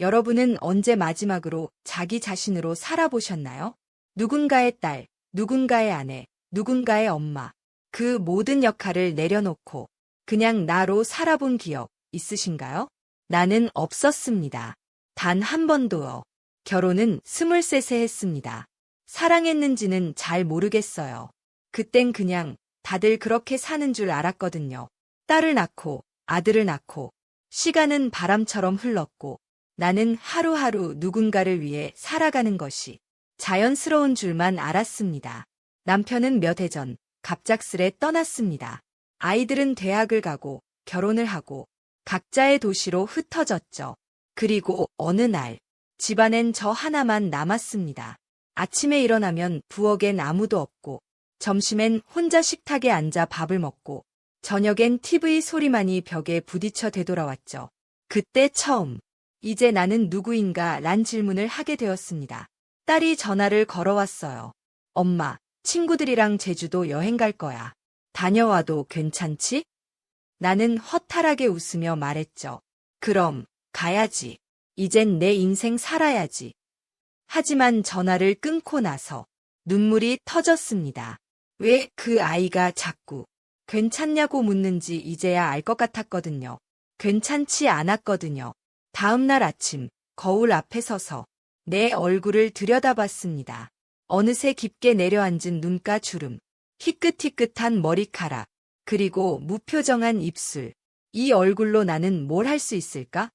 여러분은 언제 마지막으로 자기 자신으로 살아보셨나요? 누군가의 딸, 누군가의 아내, 누군가의 엄마. 그 모든 역할을 내려놓고 그냥 나로 살아본 기억 있으신가요? 나는 없었습니다. 단 한 번도요. 결혼은 23세 했습니다. 사랑했는지는 잘 모르겠어요. 그땐 그냥 다들 그렇게 사는 줄 알았거든요. 딸을 낳고 아들을 낳고 시간은 바람처럼 흘렀고 나는 하루하루 누군가를 위해 살아가는 것이 자연스러운 줄만 알았습니다. 남편은 몇 해 전 갑작스레 떠났습니다. 아이들은 대학을 가고 결혼을 하고 각자의 도시로 흩어졌죠. 그리고 어느 날 집안엔 저 하나만 남았습니다. 아침에 일어나면 부엌엔 아무도 없고 점심엔 혼자 식탁에 앉아 밥을 먹고 저녁엔 TV 소리만이 벽에 부딪혀 되돌아왔죠. 그때 처음 이제 나는 누구인가 란 질문을 하게 되었습니다. 딸이 전화를 걸어왔어요. 엄마, 친구들이랑 제주도 여행 갈 거야. 다녀와도 괜찮지? 나는 허탈하게 웃으며 말했죠. 그럼 가야지. 이젠 내 인생 살아야지. 하지만 전화를 끊고 나서 눈물이 터졌습니다. 왜 그 아이가 자꾸 괜찮냐고 묻는지 이제야 알 것 같았거든요. 괜찮지 않았거든요. 다음 날 아침 거울 앞에 서서 내 얼굴을 들여다봤습니다. 어느새 깊게 내려앉은 눈가 주름, 희끗희끗한 머리카락, 그리고 무표정한 입술. 이 얼굴로 나는 뭘 할 수 있을까?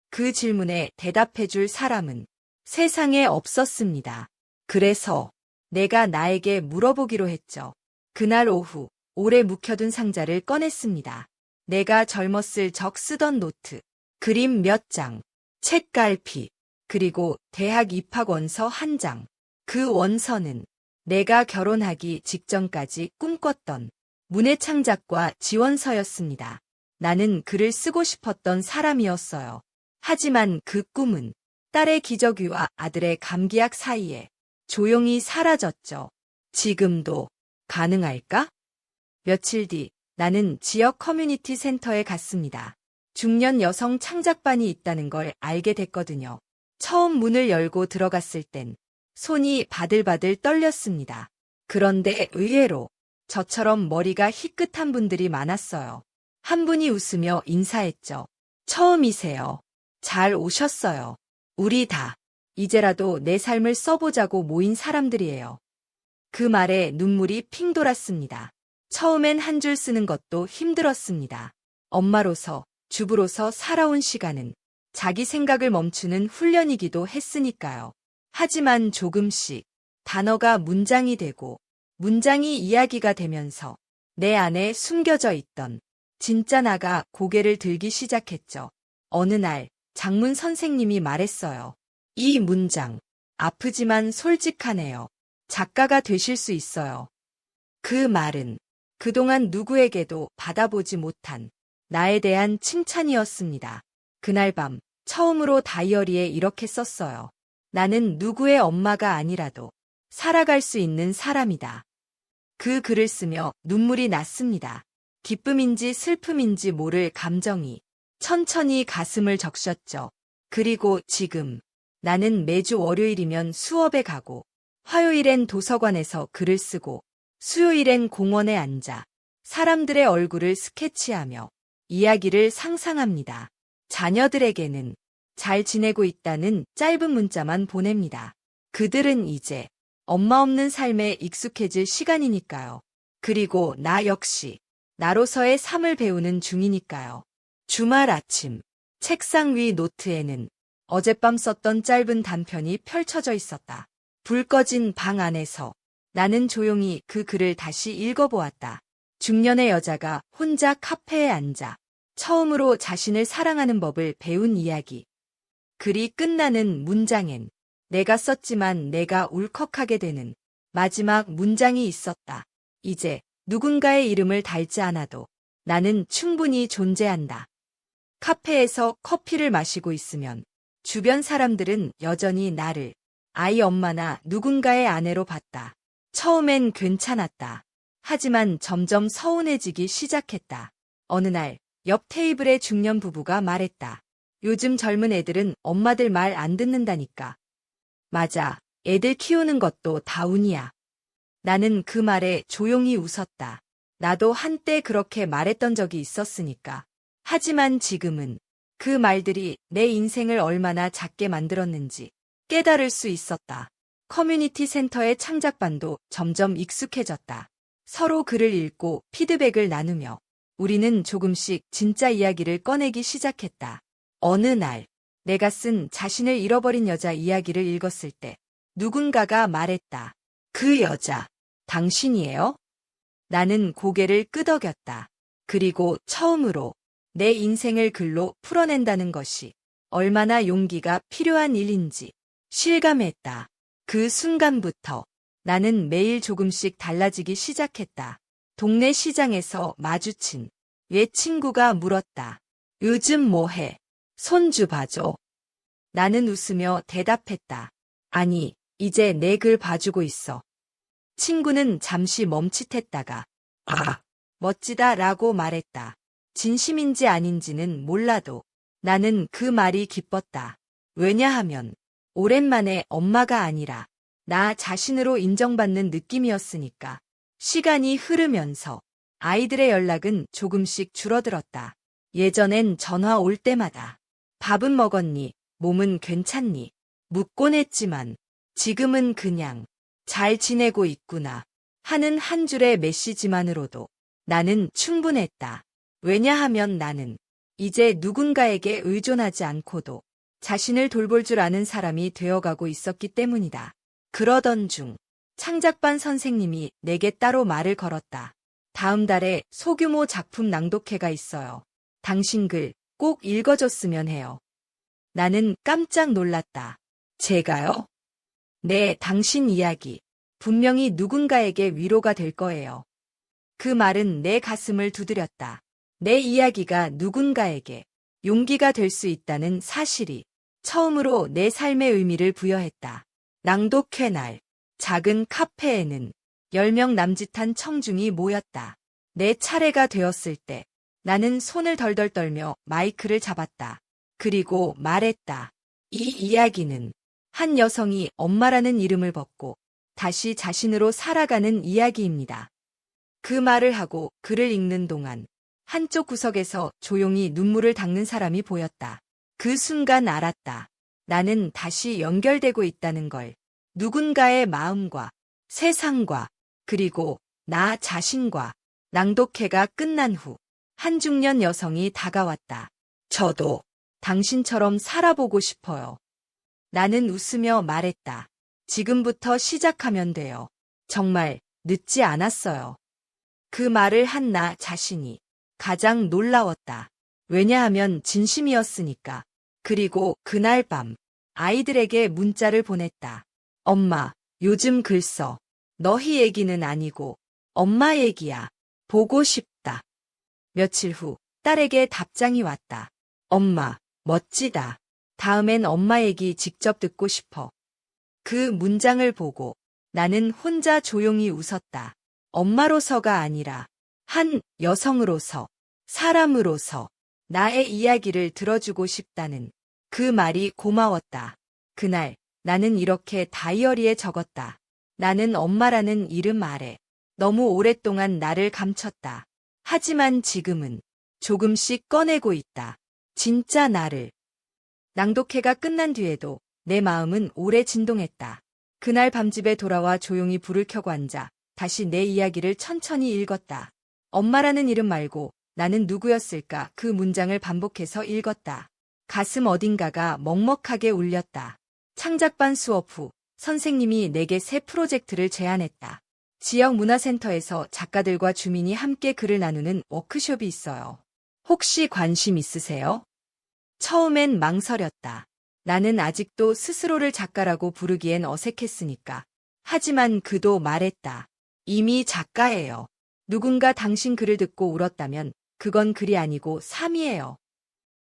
그 질문에 대답해줄 사람은 세상에 없었습니다. 그래서 내가 나에게 물어보기로 했죠. 그날 오후 오래 묵혀둔 상자를 꺼냈습니다. 내가 젊었을 적 쓰던 노트, 그림 몇 장, 책갈피, 그리고 대학 입학 원서 한 장. 그 원서는 내가 결혼하기 직전까지 꿈꿨던 문해창작과 지원서였습니다. 나는 글을 쓰고 싶었던 사람이었어요. 하지만 그 꿈은 딸의 기저귀와 아들의 감기약 사이에 조용히 사라졌죠. 지금도 가능할까? 며칠 뒤 나는 지역 커뮤니티 센터에 갔습니다. 중년 여성 창작반이 있다는 걸 알게 됐거든요. 처음 문을 열고 들어갔을 땐 손이 바들바들 떨렸습니다. 그런데 의외로 저처럼 머리가 희끗한 분들이 많았어요. 한 분이 웃으며 인사했죠. 처음이세요. 잘 오셨어요. 우리 다 이제라도 내 삶을 써보자고 모인 사람들이에요. 그 말에 눈물이 핑 돌았습니다. 처음엔 한 줄 쓰는 것도 힘들었습니다. 엄마로서, 주부로서 살아온 시간은 자기 생각을 멈추는 훈련이기도 했으니까요. 하지만 조금씩 단어가 문장이 되고 문장이 이야기가 되면서 내 안에 숨겨져 있던 진짜 나가 고개를 들기 시작했죠. 어느 날 장문 선생님이 말했어요. 이 문장, 아프지만 솔직하네요. 작가가 되실 수 있어요. 그 말은 그동안 누구에게도 받아보지 못한 나에 대한 칭찬이었습니다. 그날 밤 처음으로 다이어리에 이렇게 썼어요. 나는 누구의 엄마가 아니라도 살아갈 수 있는 사람이다. 그 글을 쓰며 눈물이 났습니다. 기쁨인지 슬픔인지 모를 감정이 천천히 가슴을 적셨죠. 그리고 지금 나는 매주 월요일이면 수업에 가고 화요일엔 도서관에서 글을 쓰고 수요일엔 공원에 앉아 사람들의 얼굴을 스케치하며 이야기를 상상합니다. 자녀들에게는 잘 지내고 있다는 짧은 문자만 보냅니다. 그들은 이제 엄마 없는 삶에 익숙해질 시간이니까요. 그리고 나 역시 나로서의 삶을 배우는 중이니까요. 주말 아침 책상 위 노트에는 어젯밤 썼던 짧은 단편이 펼쳐져 있었다. 불 꺼진 방 안에서 나는 조용히 그 글을 다시 읽어보았다. 중년의 여자가 혼자 카페에 앉아 처음으로 자신을 사랑하는 법을 배운 이야기. 글이 끝나는 문장엔 내가 썼지만 내가 울컥하게 되는 마지막 문장이 있었다. 이제 누군가의 이름을 달지 않아도 나는 충분히 존재한다. 카페에서 커피를 마시고 있으면 주변 사람들은 여전히 나를 아이 엄마나 누군가의 아내로 봤다. 처음엔 괜찮았다. 하지만 점점 서운해지기 시작했다. 어느 날 옆 테이블의 중년 부부가 말했다. 요즘 젊은 애들은 엄마들 말 안 듣는다니까. 맞아. 애들 키우는 것도 다 운이야. 나는 그 말에 조용히 웃었다. 나도 한때 그렇게 말했던 적이 있었으니까. 하지만 지금은 그 말들이 내 인생을 얼마나 작게 만들었는지 깨달을 수 있었다. 커뮤니티 센터의 창작반도 점점 익숙해졌다. 서로 글을 읽고 피드백을 나누며 우리는 조금씩 진짜 이야기를 꺼내기 시작했다. 어느 날 내가 쓴 자신을 잃어버린 여자 이야기를 읽었을 때 누군가가 말했다. 그 여자, 당신이에요? 나는 고개를 끄덕였다. 그리고 처음으로 내 인생을 글로 풀어낸다는 것이 얼마나 용기가 필요한 일인지 실감했다. 그 순간부터 나는 매일 조금씩 달라지기 시작했다. 동네 시장에서 마주친 옛 친구가 물었다. 요즘 뭐해? 손주 봐줘. 나는 웃으며 대답했다. 아니, 이제 내 글 봐주고 있어. 친구는 잠시 멈칫했다가 아, 멋지다라고 말했다. 진심인지 아닌지는 몰라도 나는 그 말이 기뻤다. 왜냐하면 오랜만에 엄마가 아니라 나 자신으로 인정받는 느낌이었으니까. 시간이 흐르면서 아이들의 연락은 조금씩 줄어들었다. 예전엔 전화 올 때마다 밥은 먹었니? 몸은 괜찮니? 묻곤 했지만 지금은 그냥 잘 지내고 있구나 하는 한 줄의 메시지만으로도 나는 충분했다. 왜냐하면 나는 이제 누군가에게 의존하지 않고도 자신을 돌볼 줄 아는 사람이 되어가고 있었기 때문이다. 그러던 중 창작반 선생님이 내게 따로 말을 걸었다. 다음 달에 소규모 작품 낭독회가 있어요. 당신 글 꼭 읽어줬으면 해요. 나는 깜짝 놀랐다. 제가요? 네, 당신 이야기. 분명히 누군가에게 위로가 될 거예요. 그 말은 내 가슴을 두드렸다. 내 이야기가 누군가에게 용기가 될 수 있다는 사실이 처음으로 내 삶의 의미를 부여했다. 낭독회 날, 작은 카페에는 10명 남짓한 청중이 모였다. 내 차례가 되었을 때 나는 손을 덜덜 떨며 마이크를 잡았다. 그리고 말했다. 이 이야기는 한 여성이 엄마라는 이름을 벗고 다시 자신으로 살아가는 이야기입니다. 그 말을 하고 글을 읽는 동안 한쪽 구석에서 조용히 눈물을 닦는 사람이 보였다. 그 순간 알았다. 나는 다시 연결되고 있다는 걸. 누군가의 마음과 세상과 그리고 나 자신과. 낭독회가 끝난 후 한 중년 여성이 다가왔다. 저도 당신처럼 살아보고 싶어요. 나는 웃으며 말했다. 지금부터 시작하면 돼요. 정말 늦지 않았어요. 그 말을 한 나 자신이 가장 놀라웠다. 왜냐하면 진심이었으니까. 그리고 그날 밤 아이들에게 문자를 보냈다. 엄마, 요즘 글 써. 너희 얘기는 아니고 엄마 얘기야. 보고 싶다. 며칠 후 딸에게 답장이 왔다. 엄마, 멋지다. 다음엔 엄마 얘기 직접 듣고 싶어. 그 문장을 보고 나는 혼자 조용히 웃었다. 엄마로서가 아니라 한 여성으로서, 사람으로서 나의 이야기를 들어주고 싶다는 그 말이 고마웠다. 그날 나는 이렇게 다이어리에 적었다. 나는 엄마라는 이름 아래 너무 오랫동안 나를 감췄다. 하지만 지금은 조금씩 꺼내고 있다. 진짜 나를. 낭독회가 끝난 뒤에도 내 마음은 오래 진동했다. 그날 밤집에 돌아와 조용히 불을 켜고 앉아 다시 내 이야기를 천천히 읽었다. 엄마라는 이름 말고 나는 누구였을까 그 문장을 반복해서 읽었다. 가슴 어딘가가 먹먹하게 울렸다. 창작반 수업 후 선생님이 내게 새 프로젝트를 제안했다. 지역 문화센터에서 작가들과 주민이 함께 글을 나누는 워크숍이 있어요. 혹시 관심 있으세요? 처음엔 망설였다. 나는 아직도 스스로를 작가라고 부르기엔 어색했으니까. 하지만 그도 말했다. 이미 작가예요. 누군가 당신 글을 듣고 울었다면 그건 글이 아니고 삶이에요.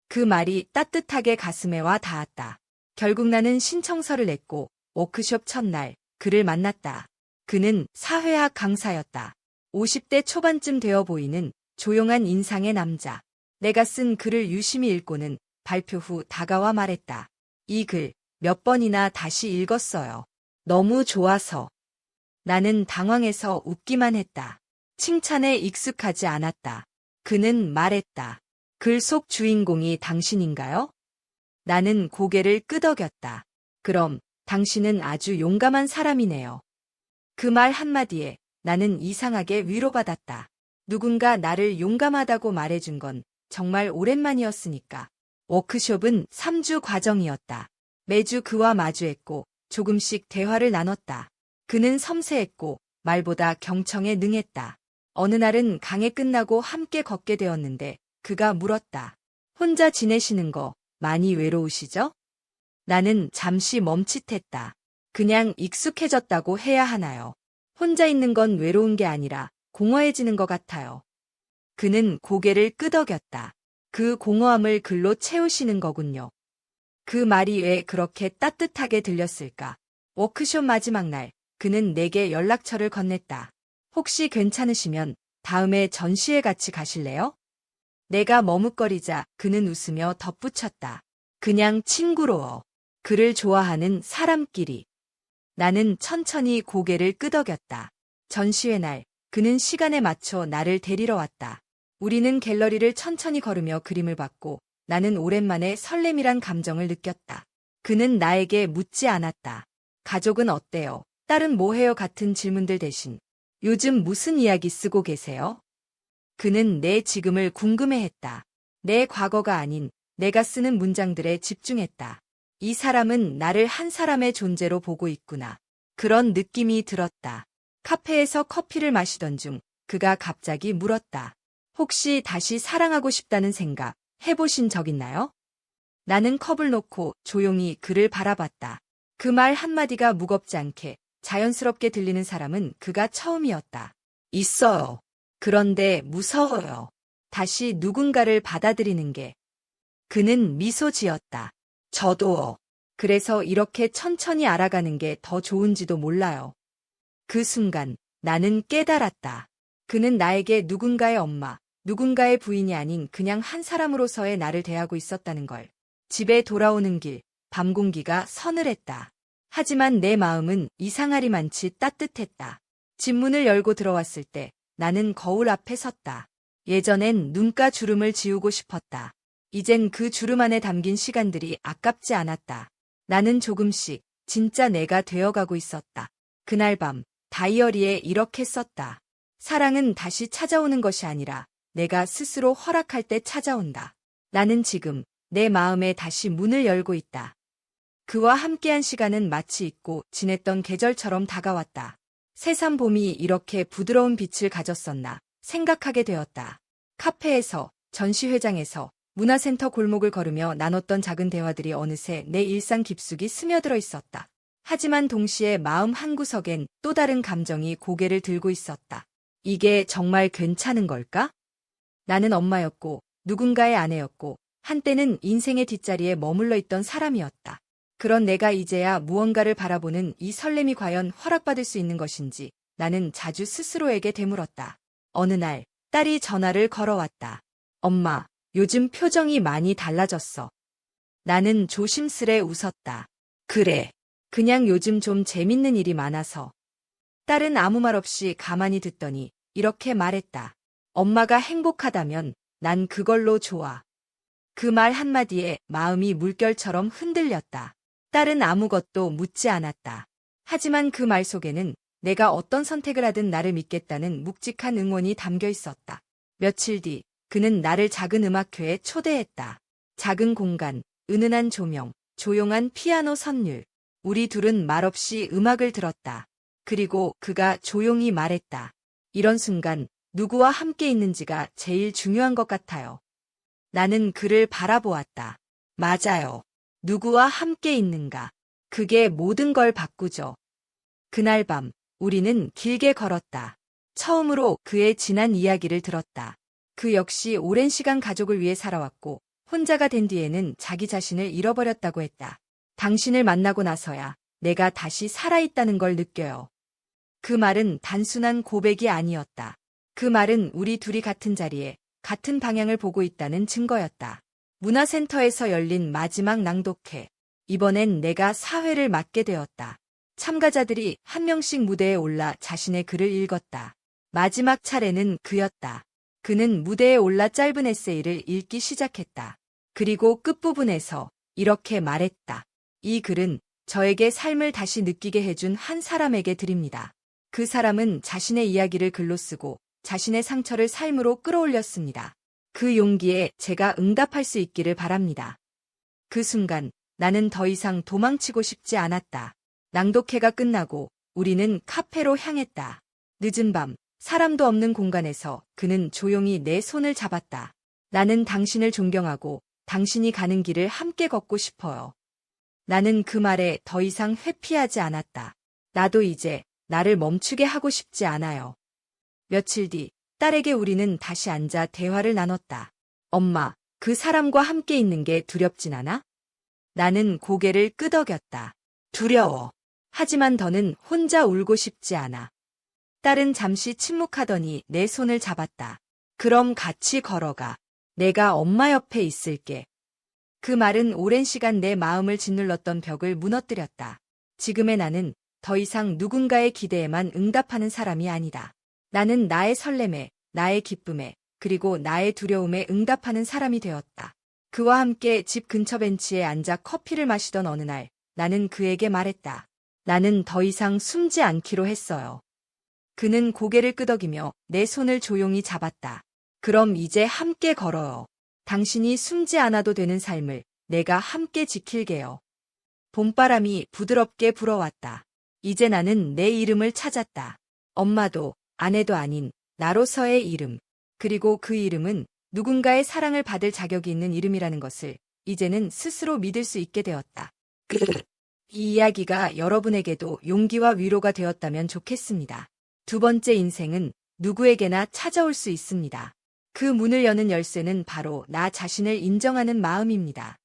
그 말이 따뜻하게 가슴에 와 닿았다. 결국 나는 신청서를 냈고 워크숍 첫날 그를 만났다. 그는 사회학 강사였다. 50대 초반쯤 되어 보이는 조용한 인상의 남자. 내가 쓴 글을 유심히 읽고는 발표 후 다가와 말했다. 이 글 몇 번이나 다시 읽었어요. 너무 좋아서. 나는 당황해서 웃기만 했다. 칭찬에 익숙하지 않았다. 그는 말했다. 글 속 주인공이 당신인가요? 나는 고개를 끄덕였다. 그럼 당신은 아주 용감한 사람이네요. 그 말 한마디에 나는 이상하게 위로받았다. 누군가 나를 용감하다고 말해준 건 정말 오랜만이었으니까. 워크숍은 3주 과정이었다. 매주 그와 마주했고 조금씩 대화를 나눴다. 그는 섬세했고 말보다 경청에 능했다. 어느 날은 강의 끝나고 함께 걷게 되었는데 그가 물었다. 혼자 지내시는 거 많이 외로우시죠? 나는 잠시 멈칫했다. 그냥 익숙해졌다고 해야 하나요? 혼자 있는 건 외로운 게 아니라 공허해지는 것 같아요. 그는 고개를 끄덕였다. 그 공허함을 글로 채우시는 거군요. 그 말이 왜 그렇게 따뜻하게 들렸을까? 워크숍 마지막 날, 그는 내게 연락처를 건넸다. 혹시 괜찮으시면 다음에 전시회 같이 가실래요? 내가 머뭇거리자 그는 웃으며 덧붙였다. 그냥 친구로워. 그를 좋아하는 사람끼리. 나는 천천히 고개를 끄덕였다. 전시회 날, 그는 시간에 맞춰 나를 데리러 왔다. 우리는 갤러리를 천천히 걸으며 그림을 봤고 나는 오랜만에 설렘이란 감정을 느꼈다. 그는 나에게 묻지 않았다. 가족은 어때요? 딸은 뭐해요? 같은 질문들 대신 요즘 무슨 이야기 쓰고 계세요? 그는 내 지금을 궁금해했다. 내 과거가 아닌 내가 쓰는 문장들에 집중했다. 이 사람은 나를 한 사람의 존재로 보고 있구나. 그런 느낌이 들었다. 카페에서 커피를 마시던 중 그가 갑자기 물었다. 혹시 다시 사랑하고 싶다는 생각 해보신 적 있나요? 나는 컵을 놓고 조용히 그를 바라봤다. 그 말 한마디가 무겁지 않게 자연스럽게 들리는 사람은 그가 처음이었다. 있어요. 그런데 무서워요. 다시 누군가를 받아들이는 게. 그는 미소 지었다. 저도요. 그래서 이렇게 천천히 알아가는 게 더 좋은지도 몰라요. 그 순간 나는 깨달았다. 그는 나에게 누군가의 엄마, 누군가의 부인이 아닌 그냥 한 사람으로서의 나를 대하고 있었다는 걸. 집에 돌아오는 길, 밤 공기가 서늘했다. 하지만 내 마음은 이상하리만치 따뜻했다. 집 문을 열고 들어왔을 때 나는 거울 앞에 섰다. 예전엔 눈가 주름을 지우고 싶었다. 이젠 그 주름 안에 담긴 시간들이 아깝지 않았다. 나는 조금씩 진짜 내가 되어가고 있었다. 그날 밤 다이어리에 이렇게 썼다. 사랑은 다시 찾아오는 것이 아니라 내가 스스로 허락할 때 찾아온다. 나는 지금 내 마음에 다시 문을 열고 있다. 그와 함께한 시간은 마치 잊고 지냈던 계절처럼 다가왔다. 새삼 봄이 이렇게 부드러운 빛을 가졌었나 생각하게 되었다. 카페에서, 전시회장에서, 문화센터 골목을 걸으며 나눴던 작은 대화들이 어느새 내 일상 깊숙이 스며들어 있었다. 하지만 동시에 마음 한구석엔 또 다른 감정이 고개를 들고 있었다. 이게 정말 괜찮은 걸까? 나는 엄마였고 누군가의 아내였고 한때는 인생의 뒷자리에 머물러 있던 사람이었다. 그런 내가 이제야 무언가를 바라보는 이 설렘이 과연 허락받을 수 있는 것인지 나는 자주 스스로에게 되물었다. 어느 날 딸이 전화를 걸어왔다. 엄마, 요즘 표정이 많이 달라졌어. 나는 조심스레 웃었다. 그래. 그냥 요즘 좀 재밌는 일이 많아서. 딸은 아무 말 없이 가만히 듣더니 이렇게 말했다. 엄마가 행복하다면 난 그걸로 좋아. 그 말 한마디에 마음이 물결처럼 흔들렸다. 딸은 아무것도 묻지 않았다. 하지만 그 말 속에는 내가 어떤 선택을 하든 나를 믿겠다는 묵직한 응원이 담겨 있었다. 며칠 뒤 그는 나를 작은 음악회에 초대했다. 작은 공간, 은은한 조명, 조용한 피아노 선율. 우리 둘은 말없이 음악을 들었다. 그리고 그가 조용히 말했다. 이런 순간 누구와 함께 있는지가 제일 중요한 것 같아요. 나는 그를 바라보았다. 맞아요. 누구와 함께 있는가. 그게 모든 걸 바꾸죠. 그날 밤 우리는 길게 걸었다. 처음으로 그의 지난 이야기를 들었다. 그 역시 오랜 시간 가족을 위해 살아왔고 혼자가 된 뒤에는 자기 자신을 잃어버렸다고 했다. 당신을 만나고 나서야 내가 다시 살아있다는 걸 느껴요. 그 말은 단순한 고백이 아니었다. 그 말은 우리 둘이 같은 자리에 같은 방향을 보고 있다는 증거였다. 문화센터에서 열린 마지막 낭독회. 이번엔 내가 사회를 맡게 되었다. 참가자들이 한 명씩 무대에 올라 자신의 글을 읽었다. 마지막 차례는 그였다. 그는 무대에 올라 짧은 에세이를 읽기 시작했다. 그리고 끝부분에서 이렇게 말했다. 이 글은 저에게 삶을 다시 느끼게 해준 한 사람에게 드립니다. 그 사람은 자신의 이야기를 글로 쓰고 자신의 상처를 삶으로 끌어올렸습니다. 그 용기에 제가 응답할 수 있기를 바랍니다. 그 순간 나는 더 이상 도망치고 싶지 않았다. 낭독회가 끝나고 우리는 카페로 향했다. 늦은 밤, 사람도 없는 공간에서 그는 조용히 내 손을 잡았다. 나는 당신을 존경하고 당신이 가는 길을 함께 걷고 싶어요. 나는 그 말에 더 이상 회피하지 않았다. 나도 이제 나를 멈추게 하고 싶지 않아요. 며칠 뒤 딸에게 우리는 다시 앉아 대화를 나눴다. 엄마, 그 사람과 함께 있는 게 두렵진 않아? 나는 고개를 끄덕였다. 두려워. 하지만 더는 혼자 울고 싶지 않아. 딸은 잠시 침묵하더니 내 손을 잡았다. 그럼 같이 걸어가. 내가 엄마 옆에 있을게. 그 말은 오랜 시간 내 마음을 짓눌렀던 벽을 무너뜨렸다. 지금의 나는 더 이상 누군가의 기대에만 응답하는 사람이 아니다. 나는 나의 설렘에, 나의 기쁨에, 그리고 나의 두려움에 응답하는 사람이 되었다. 그와 함께 집 근처 벤치에 앉아 커피를 마시던 어느 날, 나는 그에게 말했다. 나는 더 이상 숨지 않기로 했어요. 그는 고개를 끄덕이며 내 손을 조용히 잡았다. 그럼 이제 함께 걸어요. 당신이 숨지 않아도 되는 삶을 내가 함께 지킬게요. 봄바람이 부드럽게 불어왔다. 이제 나는 내 이름을 찾았다. 엄마도 아내도 아닌 나로서의 이름. 그리고 그 이름은 누군가의 사랑을 받을 자격이 있는 이름이라는 것을 이제는 스스로 믿을 수 있게 되었다. 이 이야기가 여러분에게도 용기와 위로가 되었다면 좋겠습니다. 두 번째 인생은 누구에게나 찾아올 수 있습니다. 그 문을 여는 열쇠는 바로 나 자신을 인정하는 마음입니다.